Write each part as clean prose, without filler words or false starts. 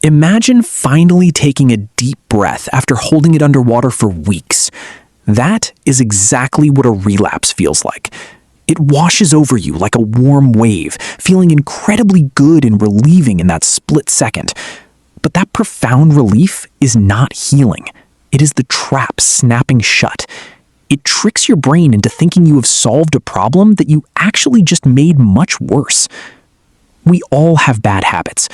Imagine finally taking a deep breath after holding it underwater for weeks. That is exactly what a relapse feels like. It washes over you like a warm wave, feeling incredibly good and relieving in that split second. But that profound relief is not healing. It is the trap snapping shut. It tricks your brain into thinking you have solved a problem that you actually just made much worse. We all have bad habits,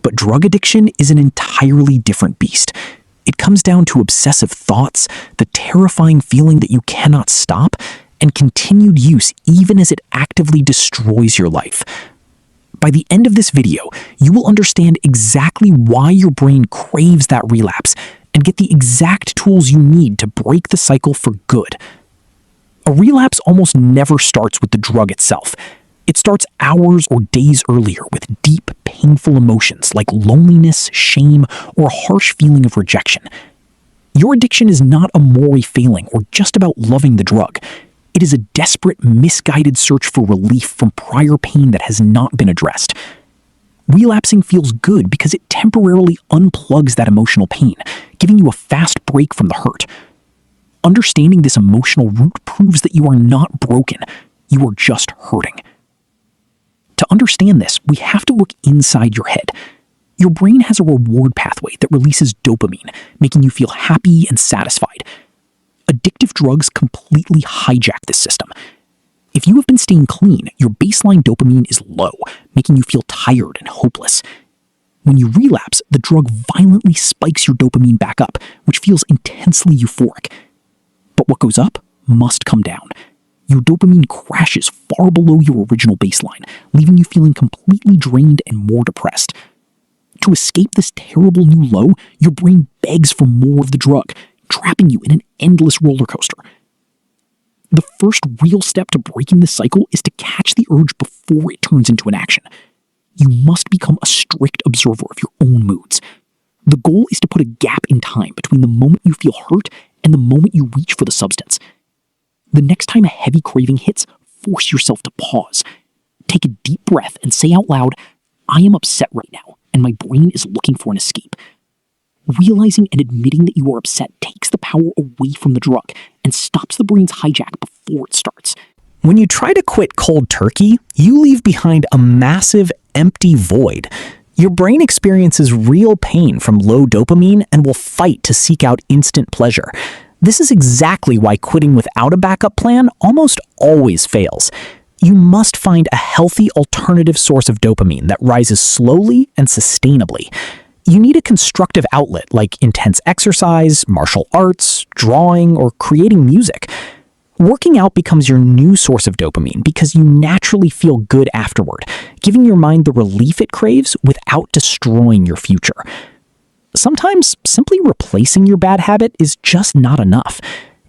but drug addiction is an entirely different beast. It comes down to obsessive thoughts, the terrifying feeling that you cannot stop, and continued use even as it actively destroys your life. By the end of this video, you will understand exactly why your brain craves that relapse and get the exact tools you need to break the cycle for good. A relapse almost never starts with the drug itself. It starts hours or days earlier with deep, painful emotions like loneliness, shame, or a harsh feeling of rejection. Your addiction is not a moral failing or just about loving the drug. It is a desperate, misguided search for relief from prior pain that has not been addressed. Relapsing feels good because it temporarily unplugs that emotional pain, giving you a fast break from the hurt. Understanding this emotional root proves that you are not broken, you are just hurting. To understand this, we have to look inside your head. Your brain has a reward pathway that releases dopamine, making you feel happy and satisfied. Addictive drugs completely hijack this system. If you have been staying clean, your baseline dopamine is low, making you feel tired and hopeless. When you relapse, the drug violently spikes your dopamine back up, which feels intensely euphoric. But what goes up must come down. Your dopamine crashes far below your original baseline, leaving you feeling completely drained and more depressed. To escape this terrible new low, your brain begs for more of the drug, trapping you in an endless roller coaster. The first real step to breaking this cycle is to catch the urge before it turns into an action. You must become a strict observer of your own moods. The goal is to put a gap in time between the moment you feel hurt and the moment you reach for the substance. The next time a heavy craving hits, force yourself to pause. Take a deep breath and say out loud, "I am upset right now, and my brain is looking for an escape." Realizing and admitting that you are upset takes the power away from the drug and stops the brain's hijack before it starts. When you try to quit cold turkey, you leave behind a massive, empty void. Your brain experiences real pain from low dopamine and will fight to seek out instant pleasure. This is exactly why quitting without a backup plan almost always fails. You must find a healthy alternative source of dopamine that rises slowly and sustainably. You need a constructive outlet like intense exercise, martial arts, drawing, or creating music. Working out becomes your new source of dopamine because you naturally feel good afterward, giving your mind the relief it craves without destroying your future. Sometimes simply replacing your bad habit is just not enough.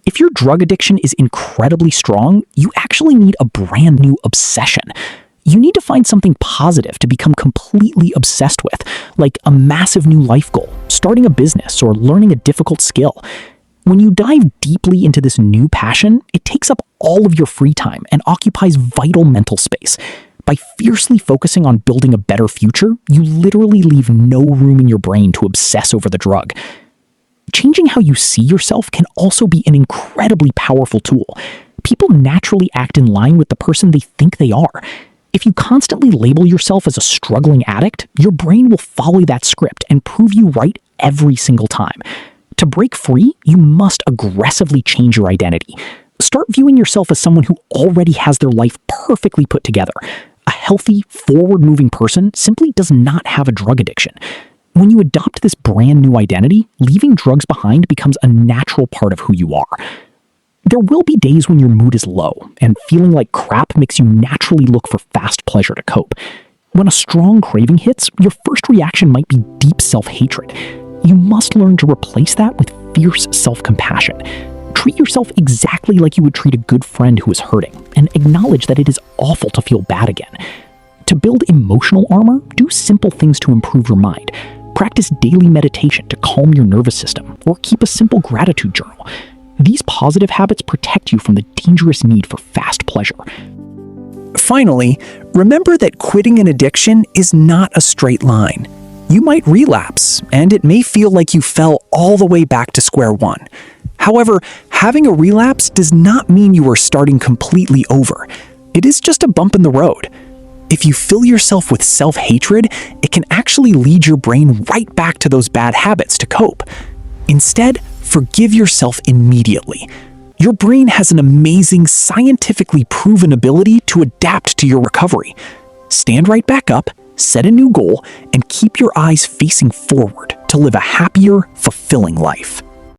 If your drug addiction is incredibly strong, you actually need a brand new obsession. You need to find something positive to become completely obsessed with, like a massive new life goal, starting a business, or learning a difficult skill. When you dive deeply into this new passion, it takes up all of your free time and occupies vital mental space. By fiercely focusing on building a better future, you literally leave no room in your brain to obsess over the drug. Changing how you see yourself can also be an incredibly powerful tool. People naturally act in line with the person they think they are. If you constantly label yourself as a struggling addict, your brain will follow that script and prove you right every single time. To break free, you must aggressively change your identity. Start viewing yourself as someone who already has their life perfectly put together. A healthy, forward-moving person simply does not have a drug addiction. When you adopt this brand new identity, leaving drugs behind becomes a natural part of who you are. There will be days when your mood is low, and feeling like crap makes you naturally look for fast pleasure to cope. When a strong craving hits, your first reaction might be deep self-hatred. You must learn to replace that with fierce self-compassion. Treat yourself exactly like you would treat a good friend who is hurting, and acknowledge that it is awful to feel bad again. To build emotional armor, do simple things to improve your mind. Practice daily meditation to calm your nervous system, or keep a simple gratitude journal. These positive habits protect you from the dangerous need for fast pleasure. Finally, remember that quitting an addiction is not a straight line. You might relapse, and it may feel like you fell all the way back to square one. However, having a relapse does not mean you are starting completely over. It is just a bump in the road. If you fill yourself with self-hatred, it can actually lead your brain right back to those bad habits to cope. Instead, forgive yourself immediately. Your brain has an amazing, scientifically proven ability to adapt to your recovery. Stand right back up, set a new goal, and keep your eyes facing forward to live a happier, fulfilling life.